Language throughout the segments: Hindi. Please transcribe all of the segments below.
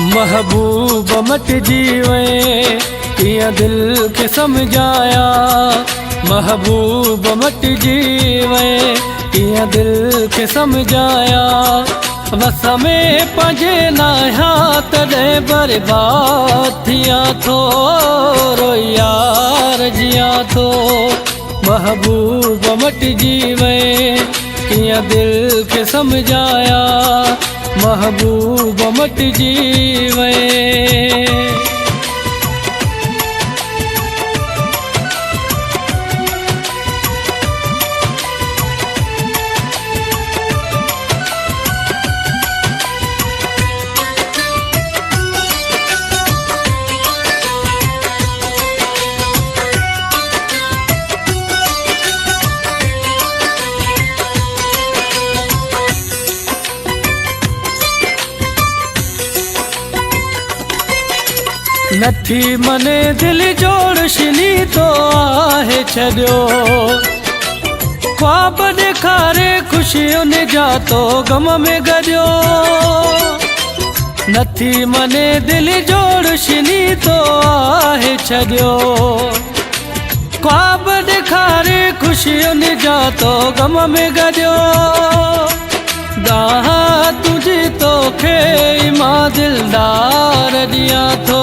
महबूब मट जीवे किया दिल के समझाया। महबूब मट जीवे किया दिल के समझाया। बस में पंजे नाया तॾे बर्बाद थिया थो रो यार जिया थो। महबूब मट जीवे किया दिल के समझाया। महबूब मट जीवे नथी मने दिल जोड़ शिनी तो आहे छॾियो। ख्वाब ॾेखारे खुशियों ने जातो गम में गॾियो। नथी मने दिल जोड़ शिनी तो आहे छॾियो। ख्वाब ॾेखारे खुशियों ने जातो गम में गॾियो। दाहा तुझे तोखे मां दिलदार दिया थो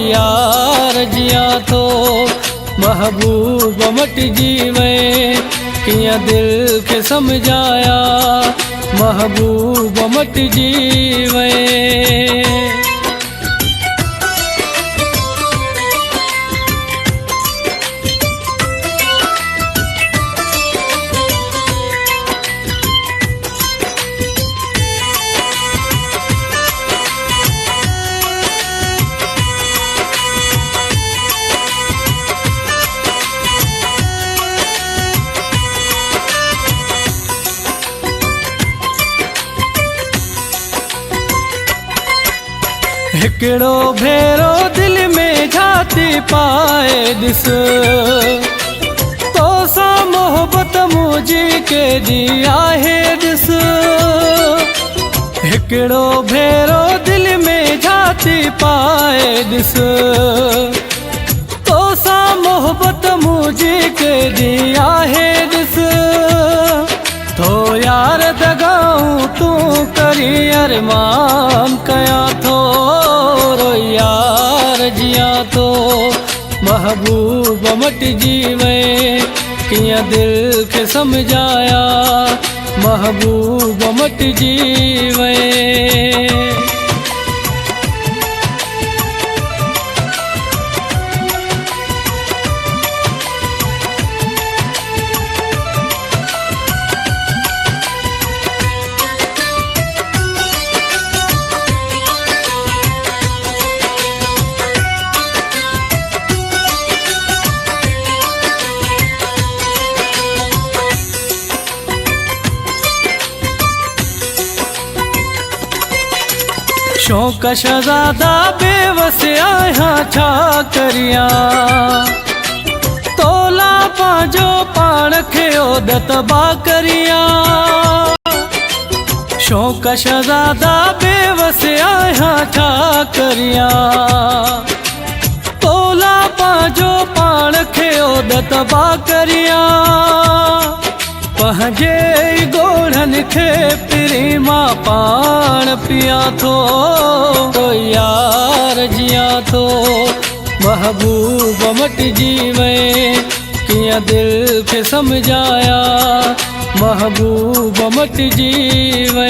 यार जिया थो। महबूब मट जीवे किया दिल के समझाया। महबूब मट जीवे हिकिड़ो भेरो दिल में झाती पाए ॾिस। तो सां मोहब्बत मुझी के दी आहे ॾिस। हिकिड़ो भेरो दिल में झाती पाए ॾिस। तो सां मोहब्बत मुझी के दी आहे ॾिस। थो यार दगाऊं तू करी अरमान कया थो यार जिया थो। महबूब मट जीवे किया दिल के समझाया। महबूब मट जीवे शौक शहज़ादा बेवस आया छा करिया। तोला पांजो पाण खे ओदत बा करिया। शौक शहज़ादा बेवस आया छा करिया। तोला पांजो पाण खे ओदत बा करिया। पंहिंजे गोढ़न खे पिरी मां पाण पिया थो यार जिया थो। महबूब मट जीवे किया दिल के समझाया। महबूब मट जीवे।